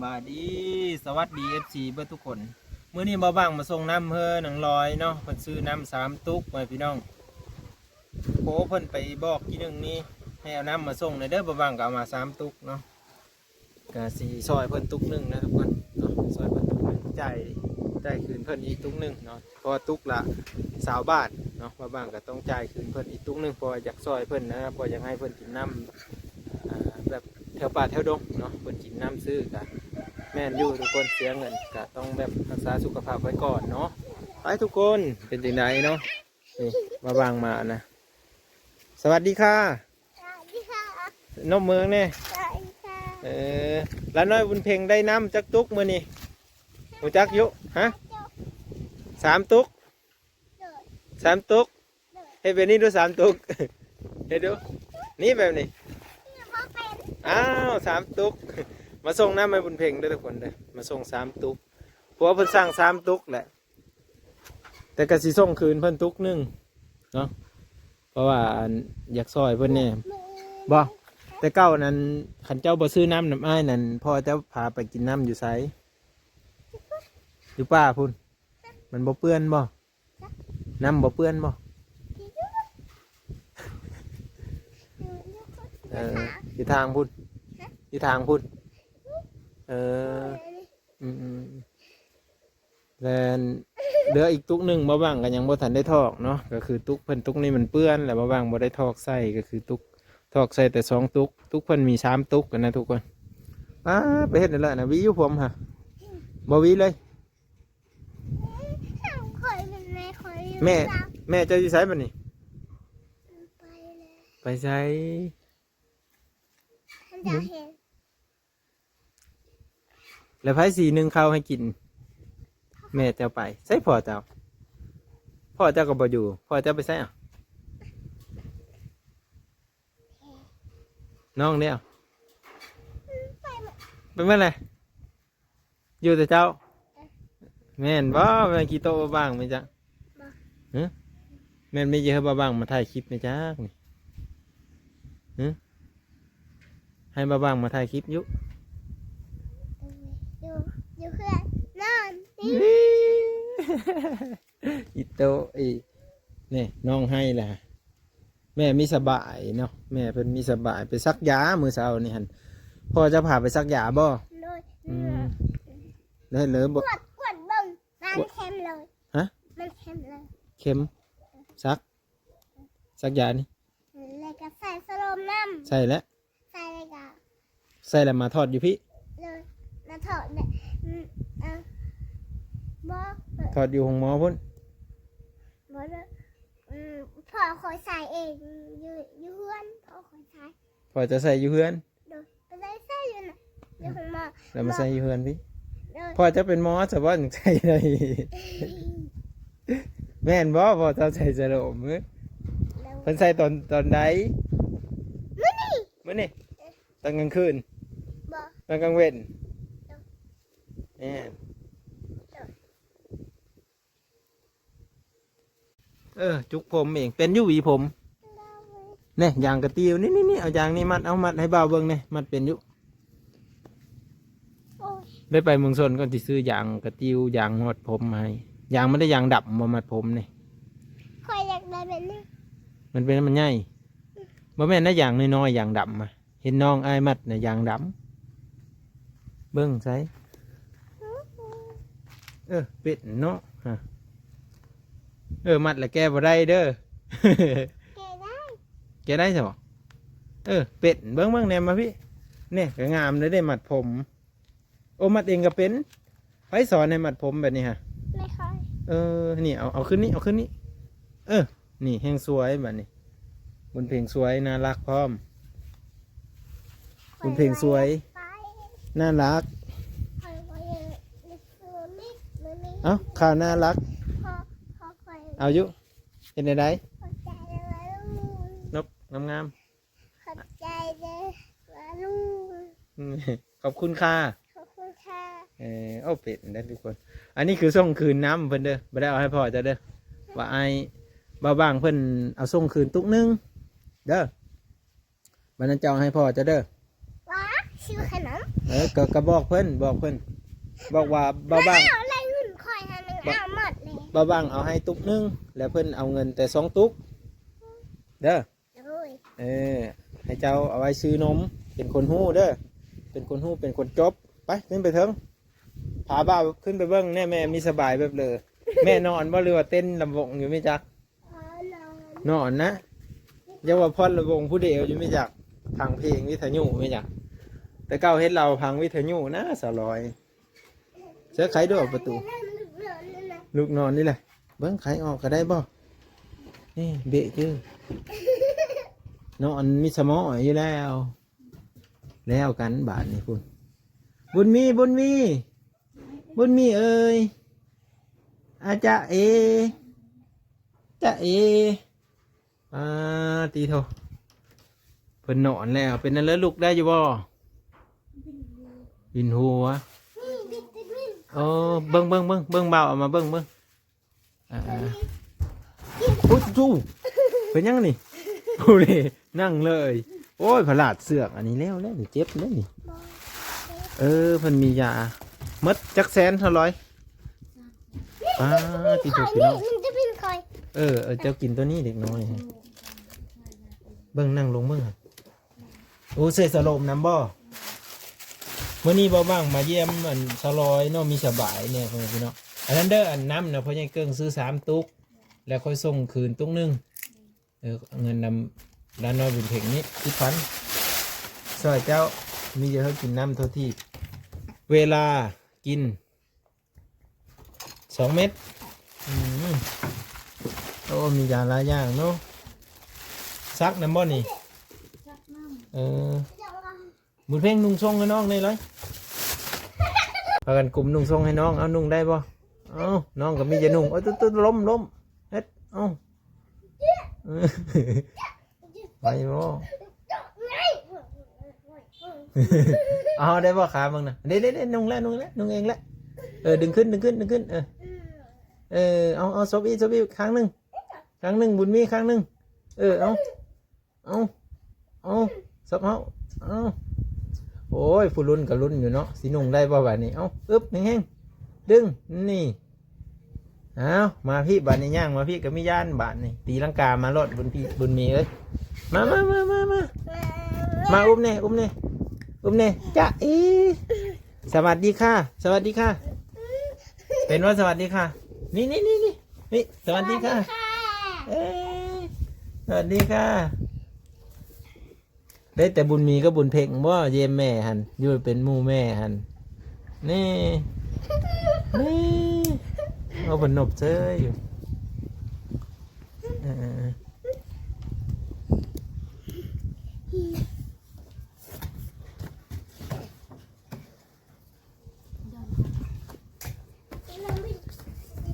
บายดีสวัสดี FC เบิดทุกคนมื้อนี้บ่บ้างมาส่งน้ำเพิ่นหนังลอยเนาะเพิ่นซื้อน้ำ3ตุกมาพี่น้องโผเพิ่นไปบอกกี่นึงนี่ให้เอาน้ำมาส่งหน่อยเด้อบ่บ้างก็เอามา3ตุกเนาะก็สิซอยเพิ่นตุกนึงนะทุกคนเนาะซอยเพิ่นตุกนึงจ่ายคืนเพิ่นอีกตุกนึงเนาะเพราะว่าตุกละ20 บาทเนาะบ่บ้างก็ต้องจ่ายคืนเพิ่นอีกตุกนึงเพราะอยากซอยเพิ่นนะเพราะอยากให้เพิ่นกินน้ำแบบแถวป่าแถวดงเนาะเพิ่นกินน้ำซื้อกันแม่นอยู่ทุกคนเสียเงินก็ต้องแบบรักษาสุขภาพไว้ก่อนเนาะไปทุกคนเป็นจังไดเนาะนี่มาบางมานะสวัสดีค่ะสวัสดีค่ะนมเมืองเนี่ยสวัสดีค่ะแล้วน้อยบุญเพ่งได้น้ำจักตุกมื้อนี้หูจักอยู่ฮะ3 ตุก3 ตุกให้เป็นนี่ดู3 ตุกเฮ็ดดูนี่แบบนี้อ้าว3 ตุกมาส่งน้ำให้บุญเพ่งด้วยทุกคนเด้อมาส่ง3 ตุกเพราะว่าเพิ่นสร้าง3 ตุกแหละแต่ก็สิส่งคืนเพิ่นตุกนึงเนาะเพราะว่าอยากซอยเพิ่นเนี่ยบ่แต่เก้านั้นขันเจ้าบ่ซื้อน้ำอ้ายนั่นพ่อเจ้าพาไปกินน้ำอยู่ไสอยู่ป่าพุ่นมันบ่เปื้อนบ่น้ำบ่เปื้อนบ่อยู่ทางพุ่นอยู่ทางพุ่นแล้วเหลืออีกตุกหนึ่งบ่บ้างก็ยังบ่ทันได้ทอกเนาะก็คือตุกเพิ่นตุกนี้มันเปื้อนแหละบ่บ้างบ่ได้ทอกใส่ก็คือตุกทอกใส่แต่2 ตุกตุกเพิ่นมี3 ตุกกันนะทุกคนไปเฮ็ดนั่นแหละนะวิอยู่ผมฮะบ่วิเลยแม่เจ้าสิใช้บัดนี้ไปใช้แล้วไผสีนึงข้าวให้กินแม่เจ้าไปใส่พ่อเจ้าก็บ่อยู่พ่อเจ้าไปใส่น้องเนี่ยเป็นเมื่อไรอยู่แต่เจ้าแม่นบ่แม่กี่โตบ้างไหมจ๊ะแม่นไม่เยอะบ้างมาถ่ายคลิปไหมจ๊ะนี่ให้บ้างมาถ่ายคลิปยุอยู่เพื่อนนอนอีโตอีนี่น้องให้แหละแม่มีสบายเนาะแม่เป็นมีสบายไปซักยามือเช้านี่ฮันพ่อจะพาไปซักยาบ่ได้เลยบ่กวดบึ้งมันเค็มเลยฮะมันเค็มเลยเค็มซักยานี่เลยก็ใส่สโลมน้ำใส่แล้วใส่เลยก็ใส่แล้วมาทอดอยู่พี่เลยมาถอดเนี่ยบ่ทอดอยู่ห้องหมอพุ่นบ่เลยพ่อคอยใส่เองอยู่เพื่อนพ่อคอยใส่พ่อจะใส่อยู่เพื่อนเดี๋ยวไปใส่อยู่น่ะเดี๋ยวผมมาแล้วมาใส่อยู่เพื่อนพี่พ่อจะเป็นหมอสบ่ใส่เลยแม่นบ่พ่อจะใส่สโลมเพิ่นใส่ตอนใดมื้อนี่ตอนกลางคืนตอนกลางเว้นจุกผมเองเป็นยุวีผมเนี่ยยางกระติวนี่เอายางนี่มัดเอามัดให้บ่าวเบิ่งเนี่ยมัดเป็นยุได้ไปเมืองชนก็ติซื้อยางกระติวยางมัดผมมาให้ยางไม่ได้ยางดับมามัดผมเนี่ยคอยอยากได้แบบนี้มันเป็นมันง่ายบ่แม่นได้ยางน้อยๆยางดำมาเห็นน้องไอ้มัดเนี่ยยางดำเบิ่งใส่เป็ดเนาะมัดละแกบ่ได้เด้อแกได้ใช่ป่ะเป็ดเบิ้งแนมมาพี่เนี่ยก็งามเลยได้มัดผมโอ้มัดเองก็เป็นไฟสอนให้มัดผมแบบนี้ฮะไม่ค่อยนี่เอาขึ้นนี่นี่แห้งสวยแบบนี้บนเพลงสวยน่ารักพร้อมบนเพลงสวยน่ารักข่าวน่ารักเอายุเห็นไหนนกงามขอบใจเลยลูกขอบคุณค่ะขอบคุณค่ะเป็ดได้ทุกคนอันนี้คือส่งคืนน้ำเพิ่นเด้อไม่ได้เอาให้พ่อจะเด้อว่าไอ้บ้างเพิ่นเอาส่งคืนตุกนึงเด้อวันนั้นจะเอาให้พ่อจะเด้อว้า ชื่อขนม ก็บอกเพิ่นบอกว่าเบาบ้าง เอาอะไรหุ่นคอยให้มันเอาหมดเลย เบาบ้างเอาให้ตุกนึงแล้วเพิ่นเอาเงินแต่2ตุกเด้อ โอ้ย ให้เจ้าเอาไว้ซื้อนมเป็นคนฮู้เด้อเป็นคนฮู้เป็นคนจบไปขึ้นไปเถิงพาบ่าวขึ้นไปเบิ่งแน่แม่มีสบายแบบเลยแม่นอนบ่หรือว่าเต้นลำวงอยู่ไม่จัก อ๋อน อนนะอย่าว่าพอดลำวงผู้เดียวอยู่ไม่จักพังเพลงวิทยุไม่จักแต่เก้าเฮ็ดเราพังวิทยุนะสลอยเสือไขด้วยประตูลูกนอนนี่แหละเบิ่งไขออกก็ได้บ่นี่เบะจื้อนอนมีสมออยู่แล้วกันบาทนี่คุณบุญมีเอ้ยอาจารย์ตีโทเพิ่นนอนแล้วเป็นนั่นแล้วลูกได้อยู่บ่บินหัวโอ้เบิ่งเบาเอามาเบิ่งปุ๊บจู้เป็นยังนี่โอ้ยนั่งเลยโอ้ยผลาดเสือกอันนี้แล้วนี่เจ็บแล้วนี่เพิ่นมียามัดจักแสนเท่าร้อยตีโทพี่น้อง มันจะเป็นคอย เจ้ากินตัวนี้เด็กน้อยเบิ่งนั่งลงเบิ่งโอ้เสยสลมน้ำบ่เมื่อนี้บ่บ้างมาเยี่ยมมันสลอยเนาะมีสบายเนี่ยพี่น้องอันนั้นเด้ออันน้ำนะพ่อใหญ่เกิ้งซื้อ3ตุกแล้วค่อยส่งคืนตุกนึงเงินนำร้านน้อยบุญเพ่งนี้10,000ซอยเจ้ามีเยอะกินน้ำเท่าที่เวลากิน2 เม็ดโอ้มียาหลายอย่างเนาะซักน้ำบ่นี่บุญเพ่งนุ่งทรงให้น้องได้เลยพากันกลุ่มนุ่งทรงให้น้องเอานุ่งได้บ่เอาน้องก็มีจะนุ่งตุ๊ดล้มเฮ็ดเอาไปบ่เอาได้บ่ขามึงนะเด้นุ่งแล้วนุ่งเองแล้วดึงขึ้นเอาซบอีครั้งหนึ่งบุญมีครั้งหนึ่งเอาซบเอาโอ้ยผู้ลุ้นกับลุ้นอยู่เนาะสีนุ่งได้บ่แบบนี้เอาอึ๊บแห้งดึงนี่เอามาพี่บานนี้ย่างมาพี่กับมิย่านบานนี่ตีลังกามาลดบุญมีเอ้ยมาอุ้มเนี่ยจ้าสวัสดีค่ะเป็นว่าสวัสดีค่ะนี่สวัสดีค่ะสวัสดีค่ะได้แต่บุญมีก็บุญเพ่งว่าเยี่ยมแม่หันอยู่เป็นหมู่แม่หันนี่เอาผนบเจออยู่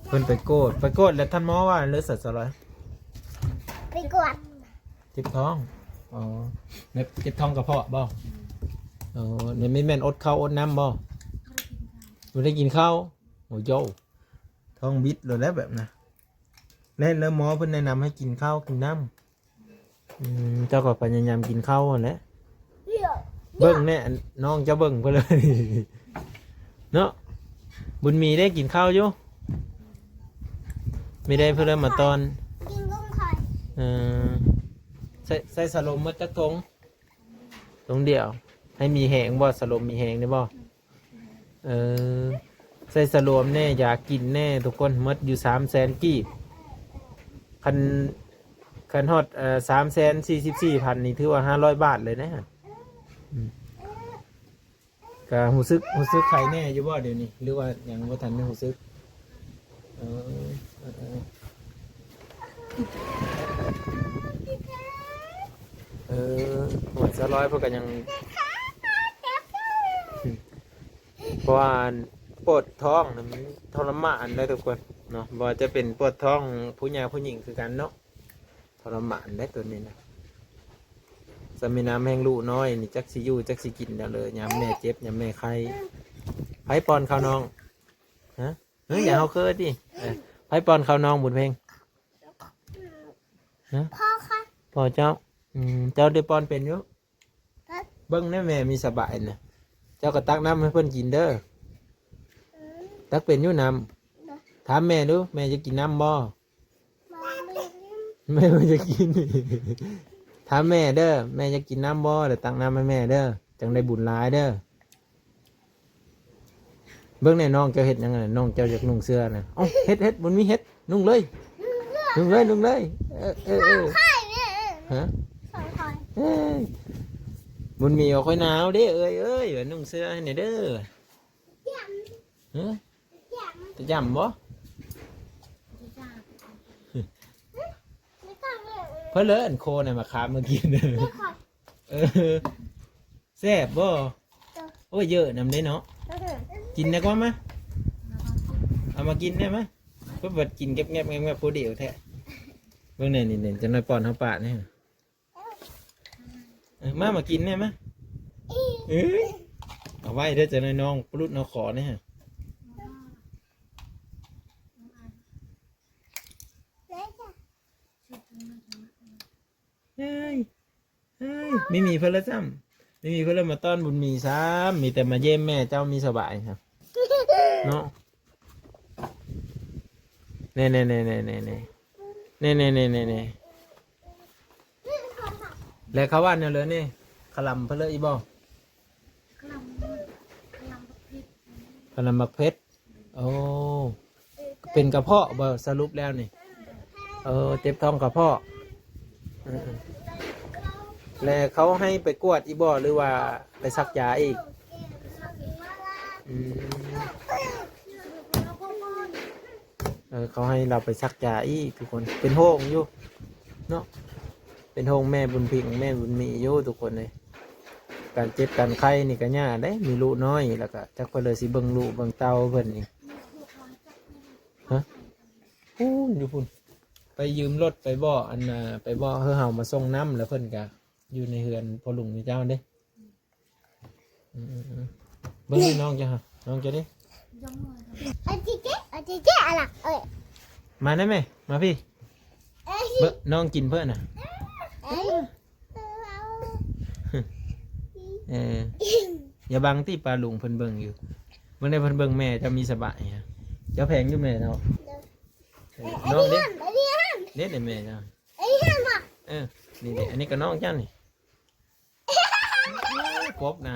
เพิ่นไปโกดแล้วท่านหมอว่าเลือดสัตว์อะไร ไปกวด เจ็บท้องอ๋อเนี่ยเจ็บท้องกระเพาะบ่เนี่ยไม่แม่นอดข้าวอดน้ำบ่ไม่ได้กินข้าวโอ้โยท้องบิดเลยแล้วแบบนะแล้วหมอเพิ่นแนะนำให้กินข้าวกินน้ำเจ้าก็พยายามกินข้าวแหละเบิ่งเนี่ยน้องจะเบิ่งไปเลย เนาะบุญมีได้กินข้าวอยู่ไม่ได้เพื่อนมาตอน กินกุ้งคอย ใส่สลมมาจักตรงเดียวให้มีแหงบ่สลมมีแหงได้บ่ใส่สลมแน่อยากกินแน่ทุกคนมัดอยู่300,000 กีบคันฮอด344,000นี่ถือว่า500 บาทเลยนะก็หูซึกใครแน่อยู่บ่เดี๋ยวนี้หรือว่ายังบ่ทันได้หูซึกหมดจะ100เพราะกันยังเพราะว่าปวดท้องมันทรมานได้ทุกคนเนาะบ่จะเป็นปวดท้องผู้ชายผู้หญิงคือกันเนาะทรมานได้ตัวนี้นะสมีน้ำแห้งลูกน้อยนี่จักสิอยู่จักสิกินเดี๋ยวเลยยามแม่เจ็บยามแม่ไข้ไผปอนข้าวน้องฮะอย่าเอาเคิร์ดดิไผปอนข้าวน้องบุญเพลงฮะ พ่อค่ะ พ่อเจ้าเจ้าได้ปอนเป็นอยู่เบิ้งแน่แม่มีสบายนะ เจ้าก็ตักน้ำให้เพิ่นกินเด้อ อืม ตักเป็นอยู่น้ำถามแม่ดูแม่จะกินน้ำบ่ มาไม่กิน แม่ไม่จะกิน ถามแม่เด้อแม่จะกินน้ำบ่เดี๋ยวตักน้ำให้แม่เด้อจังได้บุญหลายเด้อเบิ่งในน้องเจ้าเฮ็ดยังไงน้องเจ้าอยากนุ่งเสื้อน่ะเอ้าเฮ็ดบนมีเฮ็ดนุ่งเลยนุ่งเลยไข่เนี่ย ฮะ สองไข่ เอ้ยบนมีเอาค่อยหนาวเด้เอ้ยว่านุ่งเสื้อให้หน่อยเด้อ ย ฮะ ำยำ จะจำบ่ ไม่ต้องเลย เพิ่นเลยอันโคน่ะมาคามมากิน ไม่ขอ เออแซ่บบ่โอ้ยเยอะนำได้เนาะกินได้กว่ามั้ยเอามากินได้มั้ยเพิ่นบ่กินแงบๆผู้เดียวแท้เบิ่งนี่ๆจังได๋ป้อนเฮาปากนี่มากินได้มั้ยเอ้ยเอาไว้เด้อจังได๋น้องปลุดน้องขอนี่ฮะ เลยจ้ะ เฮ้ยไม่มีเพิ่นละซ้ำไม่มีเพิ่นละมาต้อนบุญมีซ้ำมีแต่มาเยี่ยมแม่เจ้ามีสบายครับเนาะเน่แล้วเขาว่าเนี่ยเลยนี่ขลำเพิ่นเลยอีบ่ขลำบักเพชรโอ้เป็นกระเพาะบ่สรุปแล้วนี่เจ็บท้องกระเพาะแล้วเขาให้ไปกวดอีบ่หรือว่าไปซักยาอีกเขาให้เราไปซักยาอีกทุกคนเป็นโฮงอยู่เนาะเป็นโฮงแม่บุญพิงแม่บุญมีอยู่ทุกคนเลยการเจ็บการไข้นี่ก็ยากได้มีลูกน้อยแล้วก็จักไปเลยสิเบิ่งลูกเบิ่งเต้าเพิ่นนี่ฮะพูนอยู่พุ่นไปยืมรถไปบ่ออันไปบ่อเฮามาส่งน้ำแล้วเพิ่นก็อยู่ในเฮือนพอลุงนี่เจ้าเด้เบิ่งให้น้องจ้ะฮะน้องจะดิ เอาจีเจ๊อะไรเอ้ย มาได้ไหมมาพี่เบิ่งน้องกินเพื่อนน่ะอย่าบังที่ปลาลุงเพิ่นเบิ่งอยู่เบิ่งได้เพิ่นเบิ่งแม่จะมีสบายฮะเจ้าแพงอยู่แม่เนาะน้องเด้เด็ดแม่เนาะนี่เด็อันนี้ก็น้องจ้านี่ครบนะ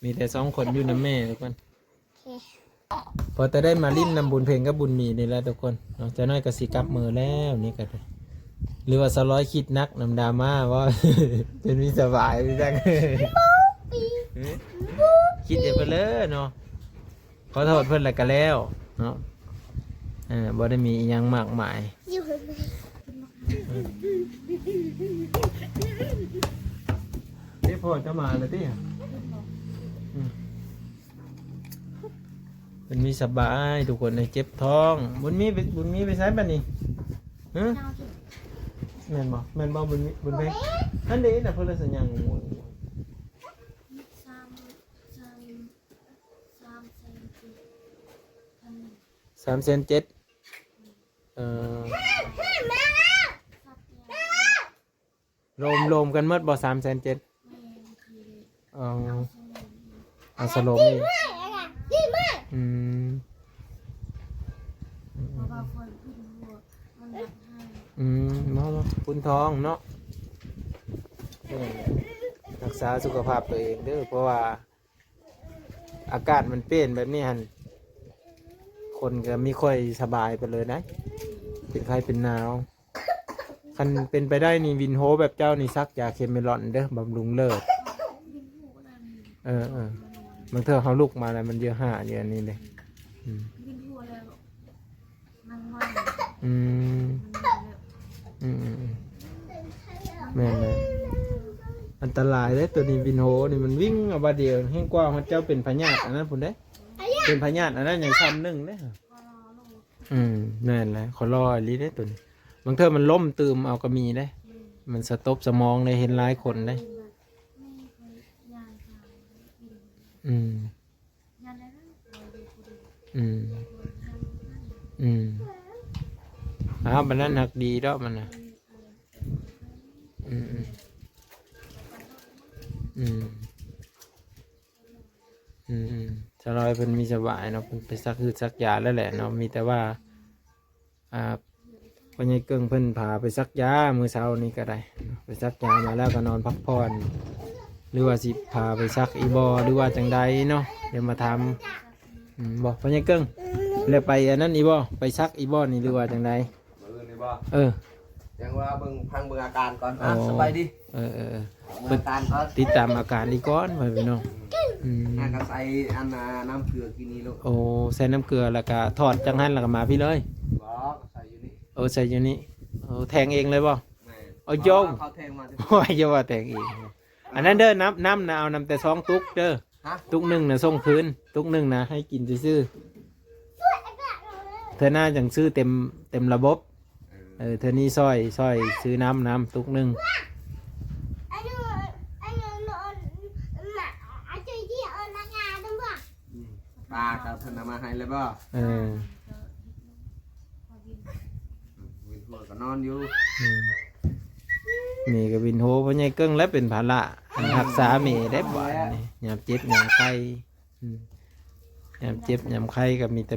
มีแต่2 คนอยู่นะแม่ทุกคนพอจะได้มาลิ้นนำบุญเพลงกับบุญมีนี่แหละทุกคนเนาะจะน้อยก็สิกลับมือแล้วนี่ก็หรือว่าสร้อยคิดนักนำดราม่าว่า เป็นมีสบายจัง คิดเดี๋ยวไปเลยเนาะขอโทษเพิ่นแล้วก็แล้วเนาะบ่ได้มีอีหยังมากมายนี่พ่อจะมาเลยที่มันมีสบายทุกคนในเจ็บท้องบุญมีไปใช้บ้านนี่ฮะแม่นบ่บุญเพลงอันนี้น่ะเพิ่นเลยสัญญาณงู3.7 โลมกันเมื่อบ่3.7เอาสโลมนี่อืมมาคุณทองเนาะรักษาสุขภาพตัวเองเด้อเพราะว่าอากาศมันเปลี่ยนแบบนี้ฮันคนก็ไม่ค่อยสบายไปเลยนะเป็นไข้เป็นหนาวคันเป็นไปได้นี่วินโฮแบบเจ้านี่ซักยาเคมีรอนเด้อบำรุงเลิศบางเทื่อเขาลุกมาแล้วมันเยอะห่าเยอะนี่เลยแม่นเลยอันตรายเลยตัวนี้วินโฮนี่มันวิ่งเอาบาเดียวแห้งกว้างมันเจ้าเป็นพญาติอันนั้นผมได้เป็นพญาติอันนั้นอย่างซ้ำหนึ่งได้แม่นเลยขอรออีได้ตัวนี้บางเทื่อมันล้มตืมเอาก็มีได้มันสต๊อปสมองได้เห็นหลายคนได้มันนั่นหักดีแล้วมันนะ อืมสลอยเพิ่นมีสบายเนาะเพิ่นไปซักคือซักยาแล้วแหละเนาะมีแต่ว่าพ่อใหญ่เกิ้งเพิ่นพาไปซักยามื้อเช้านี้ก็ได้ไปซักยามาแล้วก็นอนพักผ่อนหรือว่าสิพาไปซักอีบอหรือว่าจังใดเนาะเดี๋ยวมาทำบอกพ่อใหญ่เกิ้งแล้วไปอันนั้นอีบอไปซักอีบอนี่หรือว่าจังใดยังว่าเบิ่งพังเบิ่งอาการก่อน อ๋อ สบายดี เบิ่ง อาการก่อน ติดตามอาการดีก่อนไปพี่น้อง ก็ใส่อันน้ำเกลือกินนี่ลูก โอ้ใส่น้ำเกลือแล้วก็ทอดจังหันแล้วก็มาพี่เลย บอกใส่อยู่นี่ ใส่อยู่นี่แทงเองเลยบ่ แม่ เอาโยง เขาแทงมา ว่าอย่าว่าแทงเองอันนั้นเด้อน้ำนะเอาน้ำแต่ซองตุกเด้อ ฮะ ตุกหนึ่งนะส่งคืนตุกหนึ่งนะให้กินซื่อๆเธอหน้าจังซื้อเต็มระบบเธอนี่ซอยซื้อน้ำตุกหนึ่ง อันนู้นอันนู้นหมาอันที่เอาละงาด้วยว่ะ ปลากับธนามาให้เลยบ่ วินหัวก็นอนอยู่ มีกับวินโฮเพราะไงเกิ้งและเป็นภาระอันรักษาเมได้บ่อยนี่ยามเจ็บยามไข้ยามเจ็บยามไข้กับมีแต่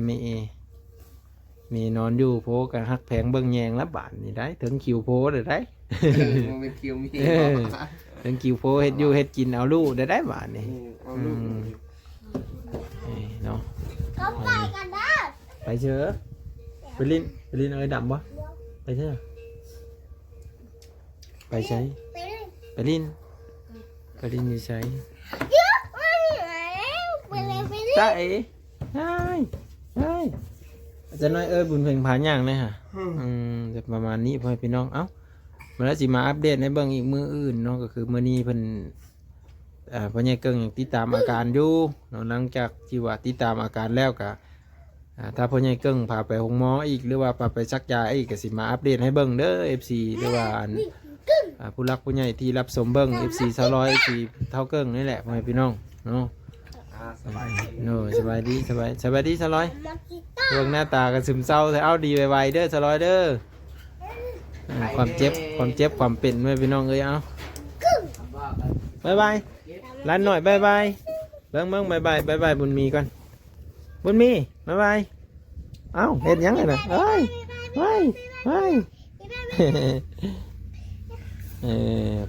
มีนอนอยู่โพกับฮักแผงเบิ่งแยงและบาดนี่ได้ถึงคิวโพได้ได้ มันเป็นคิวมี ถึงคิวโพเฮ็ดอยู่เฮ็ดกินเอาลูกได้บาดนี่ เอาลูก เนาะ ก็ไปกันได้ ไปเชอะไปลินเอาไอ้ดำบ่ไปเชอะไปใช้ ไปเลย ไปลินอยู่ใช้ เยอะมากแล้วไปเลยไปเลย จ้าเอ๋ใช่อาจารย์น้อยบุญเพ่งผาย่างเลยฮะจะประมาณนี้พ่อพี่น้องเอ้ามาแล้วสิมาอัปเดตในเบื้องอีกมืออื่นเนาะก็คือมื้อนี้เพิ่นพ่อใหญ่เกิ้งยังติดตามอาการอยู่เนาะหลังจากที่ว่าติดตามอาการแล้วก็ถ้าพ่อใหญ่เกิ้งพาไปโรงหมออีกหรือว่าพาไปซักยาอีกก็สิมาอัปเดตให้เบิ่งเด้อ FC หรือว่าผู้รักผู้ใหญ่ที่รับชมเบิ่ง FC 200 FC เท่าเกิ้งนี่แหละพ่อพี่น้องเนาะ สบายดี โน่สบายดีสบายดีสลอย มากีตาร์ เรื่องหน้าตากันซึมเศร้าแต่เอาดีไวๆเด้อสลอยเด้อความเจ็บความเป็นไม่พี่น้องเอ้ยเอาบายบายร้านหน่อยบายบายเบิ่งบายบายบุญมีก่อนบุญมีบายบายเอ้าเห็นยังไงน่ะเอ้ย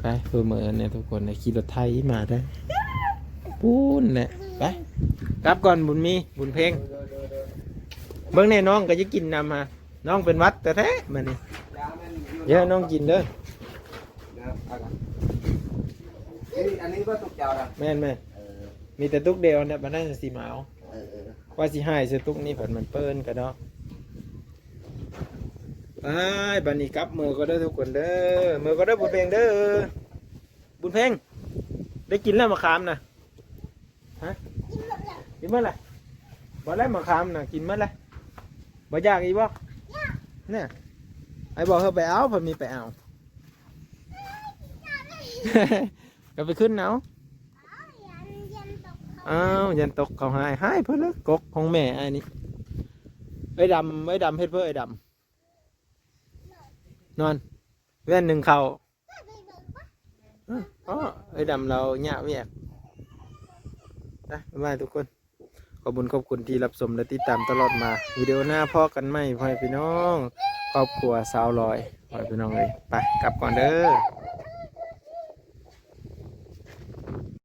ไปเพื่อเหมือนเนี่ยทุกคนขี่รถไทยมาได้ปูนเนี่ยไปกลับก่อนบุญมีบุญเพลงเบิ่งแน่น้องก็จะกินนำฮะน้องเป็นวัดแต่แท้มานี่เดี๋ยวน้องกินเด้อ อันนี้ก็ตุกเจ้าละ แม่มีแต่ตุกเดียวเนี่ยมันน่าจะสีหมาวว่าสิให้ซื้อตุกนี่ผลมันเปิ้นกันเนาะไปบันนี้กลับมือก็ได้ทุกคนเด้อมือก็ได้บุญเพลงเด้อบุญเพลงได้กินแล้วมะขามนะฮะกินเมื่อไรบ่ได้มะขามนะกินเมื่อไรบ่อยากอีบ่เนี่ยไอ้บอกเขาไปเอาพอมีไปเอา ก็ไปขึ้นเอาอ้าวยันตกเขาหายเพื่อนเลยกกของแม่ไอ้นี่ไอ้ดำเฮ็ดเพื่อไอ้ดำนอนแว่นหนึ่งเขาอ๋อไอ้ดำเราหยาบแยกนะบ๊ายบายทุกคนขอบคุณที่รับชมและติดตามตลอดมาวิดีโอหน้าพ่อกันไหมพ่อพี่น้องครอบครัวสาวลอยพ่อพี่น้องเลยไปกลับก่อนเด้อ